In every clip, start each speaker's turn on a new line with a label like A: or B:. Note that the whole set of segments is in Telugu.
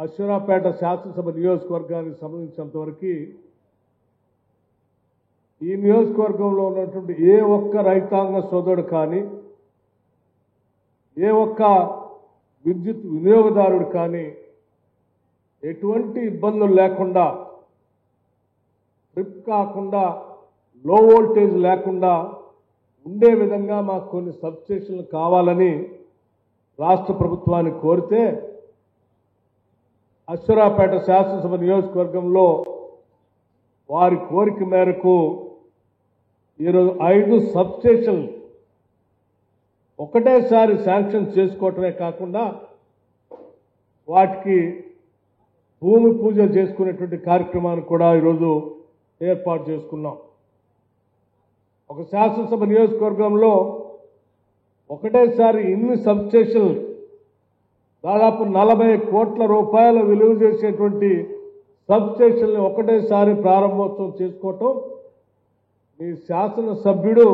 A: అశ్వరాపేట శాసనసభ నియోజకవర్గానికి సంబంధించినంతవరకు ఈ నియోజకవర్గంలో ఉన్నటువంటి ఏ ఒక్క రైతాంగ సోదరుడు కానీ ఏ ఒక్క విద్యుత్ వినియోగదారుడు కానీ ఎటువంటి ఇబ్బందులు లేకుండా ట్రిప్ కాకుండా లో వోల్టేజ్ లేకుండా ఉండే విధంగా మాకు కొన్ని సబ్స్టేషన్లు కావాలని రాష్ట్ర ప్రభుత్వాన్ని కోరితే అశ్వరాపేట శాసనసభ నియోజకవర్గంలో వారి కోరిక మేరకు ఈరోజు 5 సబ్స్టేషన్లు ఒకటేసారి శాంక్షన్ చేసుకోవటమే కాకుండా వాటికి భూమి పూజ చేసుకునేటువంటి కార్యక్రమాన్ని కూడా ఈరోజు ఏర్పాటు చేసుకున్నాం. ఒక శాసనసభ నియోజకవర్గంలో ఒకటేసారి ఇన్ని సబ్స్టేషన్లు దాదాపు 40 కోట్ల రూపాయల విలువ చేసేటువంటి సబ్స్టేషన్లు ఒకటేసారి ప్రారంభోత్సవం చేసుకోవటం మీ శాసనసభ్యుడు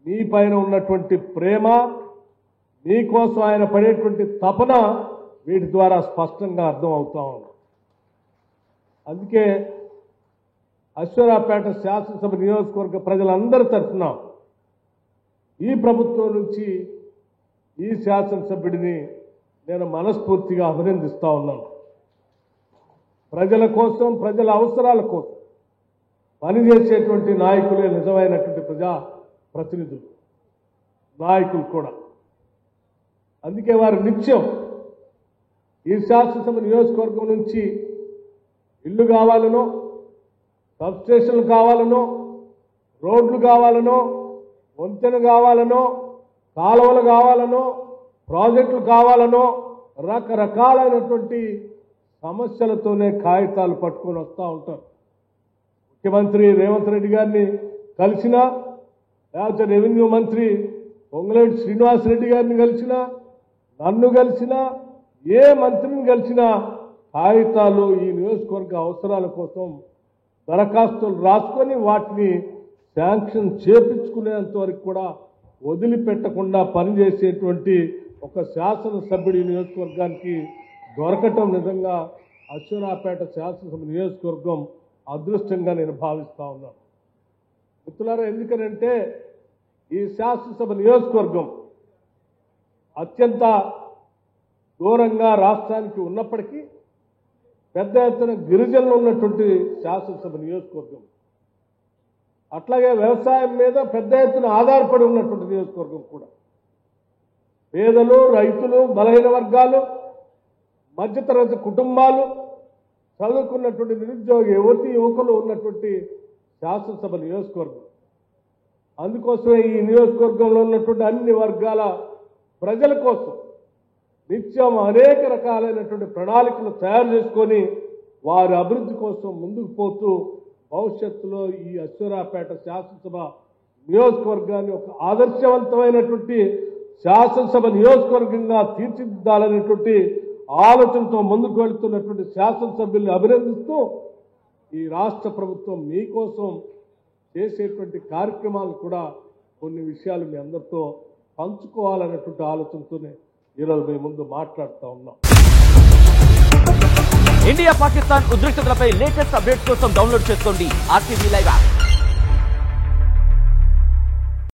A: మీ పైన ఉన్నటువంటి ప్రేమ, మీకోసం ఆయన పడేటువంటి తపన వీటి ద్వారా స్పష్టంగా అర్థం అవుతా ఉంది. అందుకే అశ్వరాపేట శాసనసభ నియోజకవర్గ ప్రజలందరి తరఫున ఈ ప్రభుత్వం నుంచి ఈ శాసనసభ్యుడిని నేను మనస్ఫూర్తిగా అభినందిస్తా ఉన్నాను. ప్రజల కోసం, ప్రజల అవసరాల కోసం పనిచేసేటువంటి నాయకులే నిజమైనటువంటి ప్రజా ప్రతినిధులు, నాయకులు కూడా. అందుకే వారు నిత్యం ఈ శాసనసభ నియోజకవర్గం నుంచి ఇల్లు కావాలనో, సబ్స్టేషన్లు కావాలనో, రోడ్లు కావాలనో, వంతెన కావాలనో, కాలువలు కావాలనో, ప్రాజెక్టులు కావాలనో రకరకాలైనటువంటి సమస్యలతోనే కాగితాలు పట్టుకొని వస్తూ ఉంటారు. ముఖ్యమంత్రి రేవంత్ రెడ్డి గారిని కలిసినా, లేకపోతే రెవెన్యూ మంత్రి పొంగులేటి శ్రీనివాసరెడ్డి గారిని కలిసినా, నన్ను కలిసినా, ఏ మంత్రిని కలిసినా కాగితాలు ఈ నియోజకవర్గ అవసరాల కోసం దరఖాస్తులు రాసుకొని వాటిని శాంక్షన్ చేపించుకునేంత వరకు కూడా వదిలిపెట్టకుండా పనిచేసేటువంటి ఒక శాసనసభ్యుడి నియోజకవర్గానికి దొరకటం నిజంగా అశ్వరాపేట శాసనసభ నియోజకవర్గం అదృష్టంగా నేను భావిస్తా ఉన్నాను. మిత్రులారా, ఎందుకనంటే ఈ శాసనసభ నియోజకవర్గం అత్యంత దూరంగా రాష్ట్రానికి ఉన్నప్పటికీ పెద్ద ఎత్తున గిరిజనులు ఉన్నటువంటి శాసనసభ నియోజకవర్గం, అట్లాగే వ్యవసాయం మీద పెద్ద ఎత్తున ఆధారపడి ఉన్నటువంటి నియోజకవర్గం కూడా. పేదలు, రైతులు, బలహీన వర్గాలు, మధ్యతరగతి కుటుంబాలు, చదువుకున్నటువంటి నిరుద్యోగ యువకులు ఉన్నటువంటి శాసనసభ నియోజకవర్గం. అందుకోసమే ఈ నియోజకవర్గంలో ఉన్నటువంటి అన్ని వర్గాల ప్రజల కోసం నిత్యం అనేక రకాలైనటువంటి ప్రణాళికలు తయారు చేసుకొని వారి అభివృద్ధి కోసం ముందుకు పోతూ భవిష్యత్తులో ఈ అశ్వరాపేట శాసనసభ నియోజకవర్గాన్ని ఒక ఆదర్శవంతమైనటువంటి శాసనసభ నియోజకవర్గంగా తీర్చిదిద్దాలనేటువంటి ఆలోచనతో ముందుకు వెళుతున్నటువంటి శాసనసభ్యుల్ని అభినందిస్తూ ఈ రాష్ట్ర ప్రభుత్వం మీకోసం చేసేటువంటి కార్యక్రమాలు కూడా కొన్ని విషయాలు మీ అందరితో పంచుకోవాలనేటువంటి ఆలోచనతోనే ఈరోజు మీ ముందు మాట్లాడుతూ ఉన్నాం.
B: ఇండియా పాకిస్తాన్ ఉద్రిక్తతలపై లేటెస్ట్ అప్డేట్స్ కోసం డౌన్లోడ్ చేసుకోండి RTV లైవ్ యాప్.